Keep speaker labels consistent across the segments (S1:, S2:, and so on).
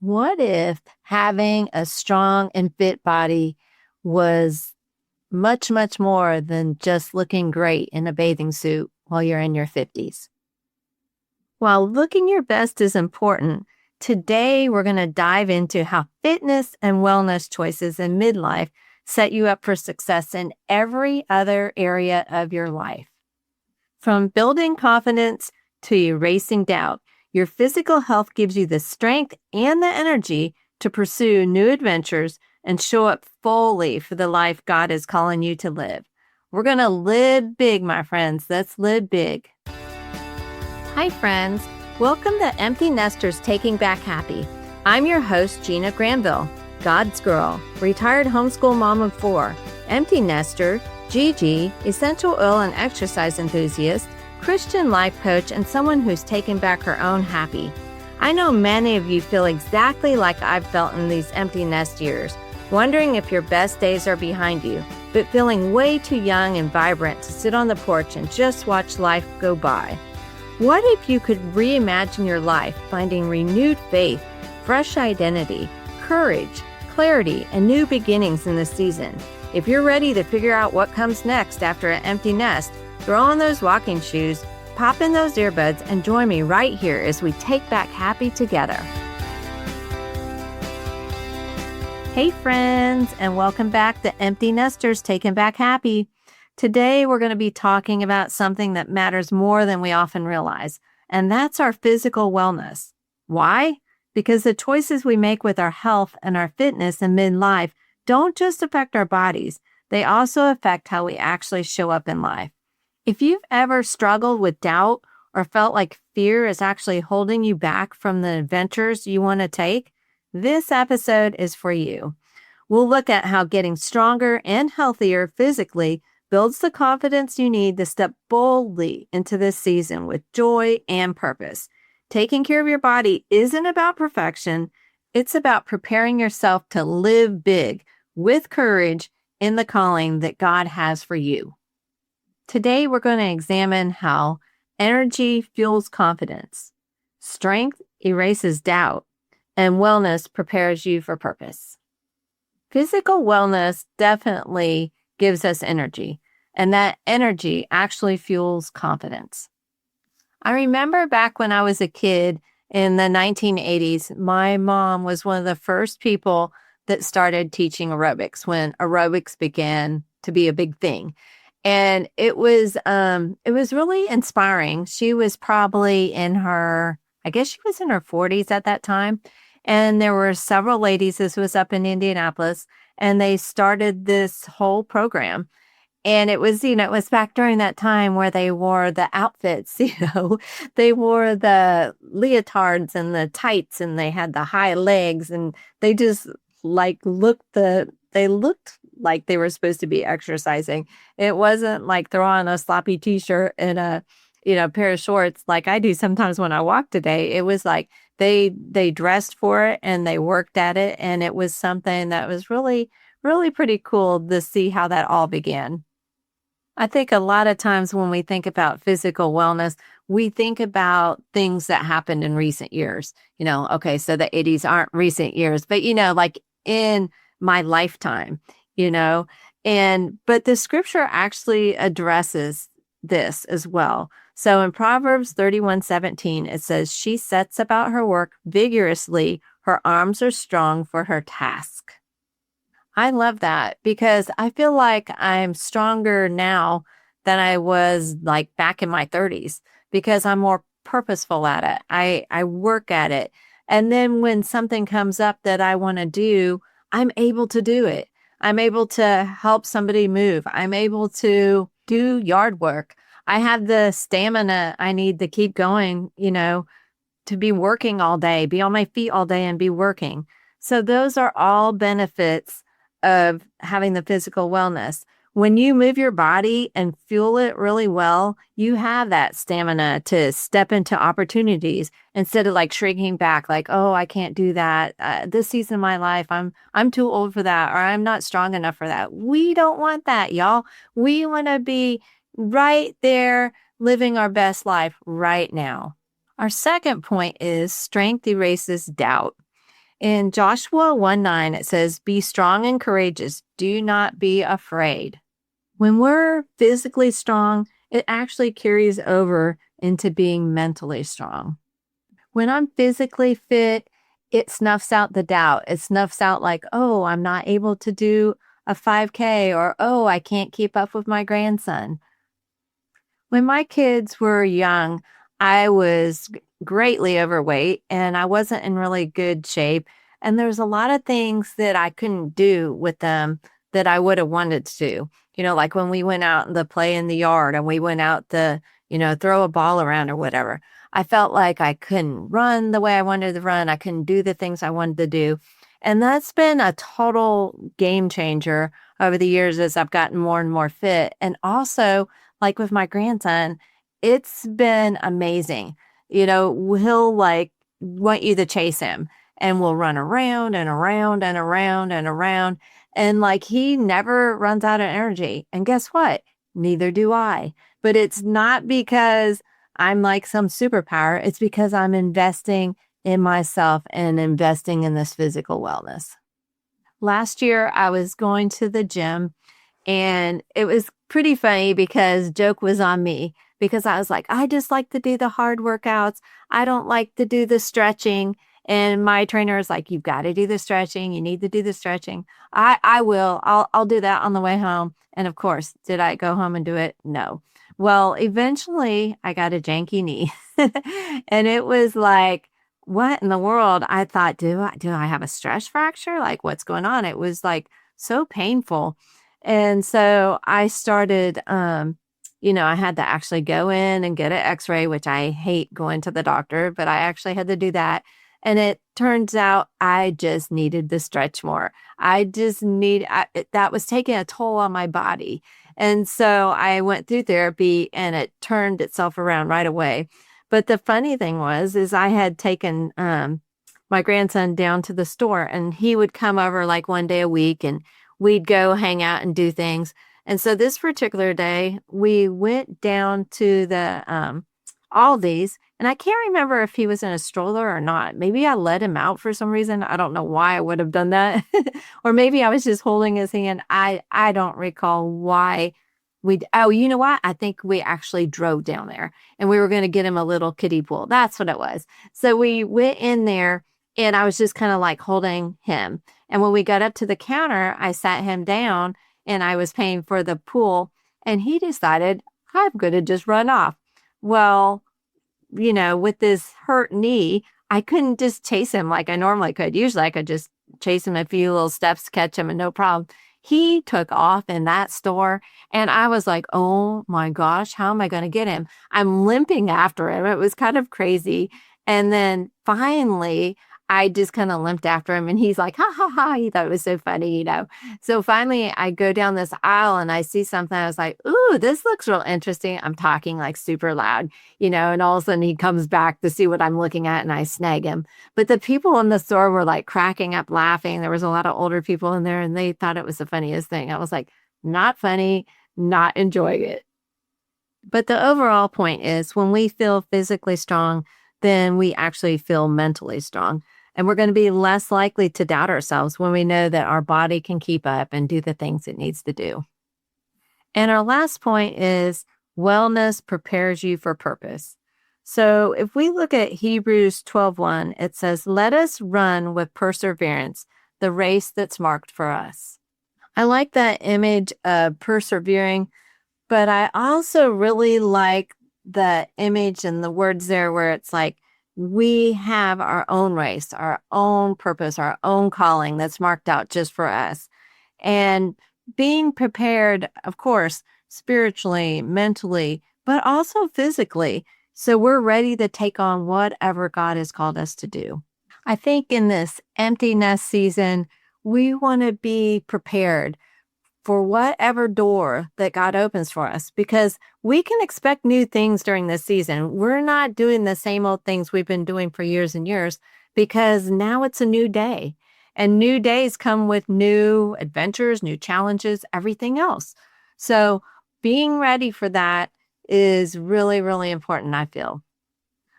S1: What if having a strong and fit body was much, much more than just looking great in a bathing suit while you're in your 50s? While looking your best is important, today we're going to dive into how fitness and wellness choices in midlife set you up for success in every other area of your life. From building confidence to erasing doubt, your physical health gives you the strength and the energy to pursue new adventures and show up fully for the life God is calling you to live. We're going to live big, my friends. Let's live big. Hi, friends. Welcome to Empty Nesters Taking Back Happy. I'm your host, Gina Granville, God's girl, retired homeschool mom of 4, empty nester, Gigi, essential oil and exercise enthusiast, Christian life coach, and someone who's taken back her own happy. I know many of you feel exactly like I've felt in these empty nest years, wondering if your best days are behind you, but feeling way too young and vibrant to sit on the porch and just watch life go by. What if you could reimagine your life, finding renewed faith, fresh identity, courage, clarity, and new beginnings in this season? If you're ready to figure out what comes next after an empty nest, throw on those walking shoes, pop in those earbuds, and join me right here as we take back happy together. Hey friends, and welcome back to Empty Nesters Taking Back Happy. Today we're going to be talking about something that matters more than we often realize, and that's our physical wellness. Why? Because the choices we make with our health and our fitness in midlife don't just affect our bodies, they also affect how we actually show up in life. If you've ever struggled with doubt or felt like fear is actually holding you back from the adventures you want to take, this episode is for you. We'll look at how getting stronger and healthier physically builds the confidence you need to step boldly into this season with joy and purpose. Taking care of your body isn't about perfection. It's about preparing yourself to live big with courage in the calling that God has for you. Today, we're going to examine how energy fuels confidence, strength erases doubt, and wellness prepares you for purpose. Physical wellness definitely gives us energy, and that energy actually fuels confidence. I remember back when I was a kid in the 1980s, my mom was one of the first people that started teaching aerobics when aerobics began to be a big thing. And it was really inspiring. She was probably in her 40s at that time. And there were several ladies, this was up in Indianapolis, and they started this whole program. And it was back during that time where they wore the outfits, they wore the leotards and the tights and they had the high legs and they just they looked like they were supposed to be exercising. It wasn't like throw on a sloppy t-shirt and a, pair of shorts like I do sometimes when I walk today. It was like they dressed for it and they worked at it. And it was something that was really, really pretty cool to see how that all began. I think a lot of times when we think about physical wellness, we think about things that happened in recent years. Okay, so the 80s aren't recent years, but like in my lifetime, but the scripture actually addresses this as well. So in Proverbs 31:17, it says, "She sets about her work vigorously, her arms are strong for her task." I love that because I feel like I'm stronger now than I was like back in my 30s because I'm more purposeful at it. I work at it. And then when something comes up that I want to do, I'm able to do it. I'm able to help somebody move. I'm able to do yard work. I have the stamina I need to keep going, to be working all day, be on my feet all day and be working. So those are all benefits of having the physical wellness. When you move your body and fuel it really well, you have that stamina to step into opportunities instead of like shrinking back, like, oh, I can't do that. This season of my life, I'm too old for that, or I'm not strong enough for that. We don't want that, y'all. We want to be right there living our best life right now. Our second point is strength erases doubt. In Joshua 1:9, it says, "Be strong and courageous. Do not be afraid." When we're physically strong, it actually carries over into being mentally strong. When I'm physically fit, it snuffs out the doubt. It snuffs out like, oh, I'm not able to do a 5K, or oh, I can't keep up with my grandson. When my kids were young, I was greatly overweight and I wasn't in really good shape. And there's a lot of things that I couldn't do with them that I would have wanted to do. Like when we went out to play in the yard and we went out to, throw a ball around or whatever. I felt like I couldn't run the way I wanted to run. I couldn't do the things I wanted to do. And that's been a total game changer over the years as I've gotten more and more fit. And also, like with my grandson, it's been amazing. He'll like want you to chase him and we'll run around and around and around and around. And like he never runs out of energy. And guess what? Neither do I. But it's not because I'm like some superpower. It's because I'm investing in myself and investing in this physical wellness. Last year, I was going to the gym and it was pretty funny because joke was on me because I was like, I just like to do the hard workouts. I don't like to do the stretching. And my trainer is like, you've got to do the stretching. You need to do the stretching. I will. I'll do that on the way home. And of course, did I go home and do it? No. Well, eventually I got a janky knee. And it was like, what in the world? I thought, do I have a stress fracture? Like what's going on? It was like so painful. And so I started, I had to actually go in and get an x-ray, which I hate going to the doctor, but I actually had to do that. And it turns out I just needed to stretch more. That was taking a toll on my body. And so I went through therapy and it turned itself around right away. But the funny thing is I had taken, my grandson down to the store and he would come over like one day a week and we'd go hang out and do things. And so this particular day, we went down to the Aldi's, and I can't remember if he was in a stroller or not. Maybe I let him out for some reason. I don't know why I would have done that. Or maybe I was just holding his hand. I don't recall why oh, you know what? I think we actually drove down there and we were going to get him a little kiddie pool. That's what it was. So we went in there and I was just kind of like holding him. And when we got up to the counter, I sat him down and I was paying for the pool and he decided I'm going to just run off. Well, with this hurt knee, I couldn't just chase him like I normally could. Usually I could just chase him a few little steps, catch him and no problem. He took off in that store and I was like, oh my gosh, how am I going to get him? I'm limping after him. It was kind of crazy. And then finally, I just kind of limped after him and he's like, ha ha ha. He thought it was so funny. So finally, I go down this aisle and I see something. I was like, ooh, this looks real interesting. I'm talking like super loud, and all of a sudden he comes back to see what I'm looking at and I snag him. But the people in the store were like cracking up laughing. There was a lot of older people in there and they thought it was the funniest thing. I was like, not funny, not enjoying it. But the overall point is when we feel physically strong, then we actually feel mentally strong. And we're going to be less likely to doubt ourselves when we know that our body can keep up and do the things it needs to do. And our last point is wellness prepares you for purpose. So if we look at Hebrews 12:1, it says, let us run with perseverance the race that's marked for us. I like that image of persevering, but I also really like the image and the words there where it's like, we have our own race, our own purpose, our own calling that's marked out just for us. And being prepared, of course, spiritually, mentally, but also physically. So we're ready to take on whatever God has called us to do. I think in this empty nest season, we want to be prepared for whatever door that God opens for us, because we can expect new things during this season. We're not doing the same old things we've been doing for years and years because now it's a new day and new days come with new adventures, new challenges, everything else. So being ready for that is really, really important, I feel.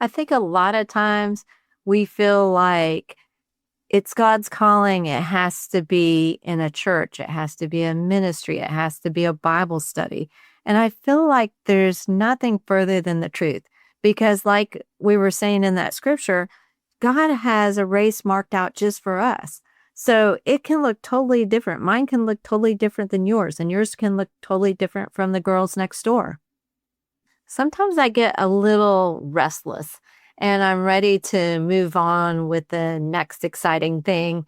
S1: I think a lot of times we feel like it's God's calling. It has to be in a church. It has to be a ministry. It has to be a Bible study. And I feel like there's nothing further than the truth because, like we were saying in that scripture, God has a race marked out just for us. So it can look totally different. Mine can look totally different than yours, and yours can look totally different from the girls next door. Sometimes I get a little restless and I'm ready to move on with the next exciting thing.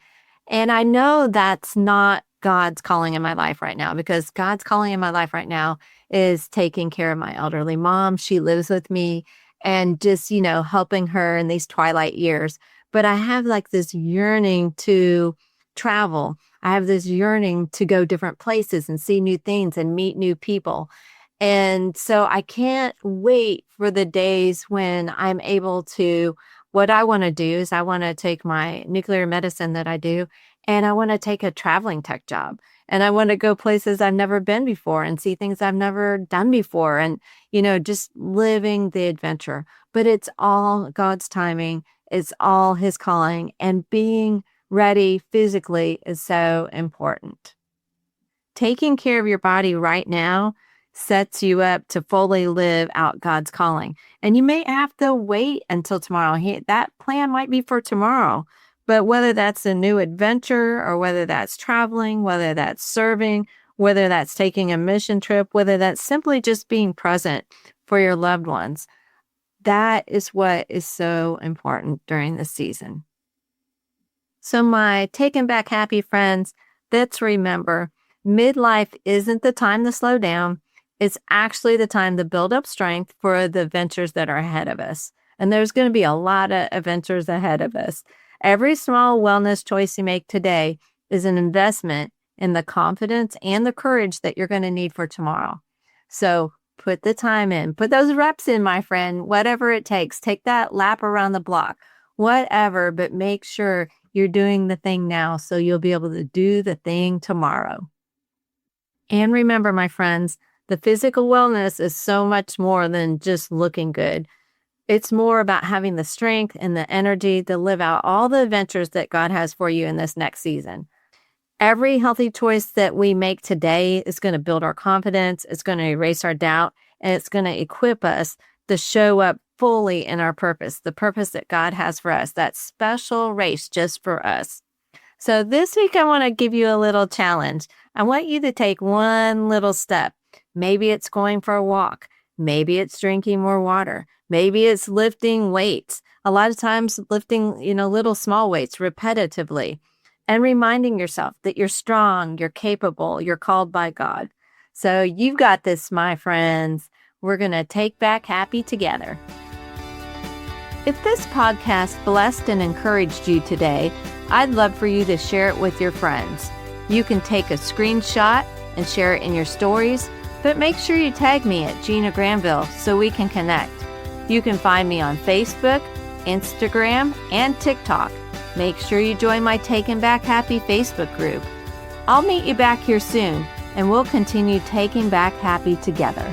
S1: And I know that's not God's calling in my life right now because God's calling in my life right now is taking care of my elderly mom. She lives with me and just, helping her in these twilight years. But I have like this yearning to travel. I have this yearning to go different places and see new things and meet new people. And so I can't wait for the days when I'm able to. What I want to do is I want to take my nuclear medicine that I do, and I want to take a traveling tech job. And I want to go places I've never been before and see things I've never done before and, just living the adventure. But it's all God's timing. It's all His calling. And being ready physically is so important. Taking care of your body right now sets you up to fully live out God's calling. And you may have to wait until tomorrow. That plan might be for tomorrow. But whether that's a new adventure or whether that's traveling, whether that's serving, whether that's taking a mission trip, whether that's simply just being present for your loved ones, that is what is so important during this season. So my Taken Back Happy friends, let's remember, midlife isn't the time to slow down. It's actually the time to build up strength for the adventures that are ahead of us. And there's going to be a lot of adventures ahead of us. Every small wellness choice you make today is an investment in the confidence and the courage that you're going to need for tomorrow. So put the time in, put those reps in, my friend, whatever it takes. Take that lap around the block, whatever, but make sure you're doing the thing now so you'll be able to do the thing tomorrow. And remember, my friends, the physical wellness is so much more than just looking good. It's more about having the strength and the energy to live out all the adventures that God has for you in this next season. Every healthy choice that we make today is going to build our confidence, it's going to erase our doubt, and it's going to equip us to show up fully in our purpose, the purpose that God has for us, that special race just for us. So this week, I want to give you a little challenge. I want you to take one little step. Maybe it's going for a walk. Maybe it's drinking more water. Maybe it's lifting weights. A lot of times lifting, little small weights repetitively and reminding yourself that you're strong, you're capable, you're called by God. So you've got this, my friends. We're going to take back happy together. If this podcast blessed and encouraged you today, I'd love for you to share it with your friends. You can take a screenshot and share it in your stories, but make sure you tag me at Gina Granville so we can connect. You can find me on Facebook, Instagram, and TikTok. Make sure you join my Taken Back Happy Facebook group. I'll meet you back here soon, and we'll continue taking back happy together.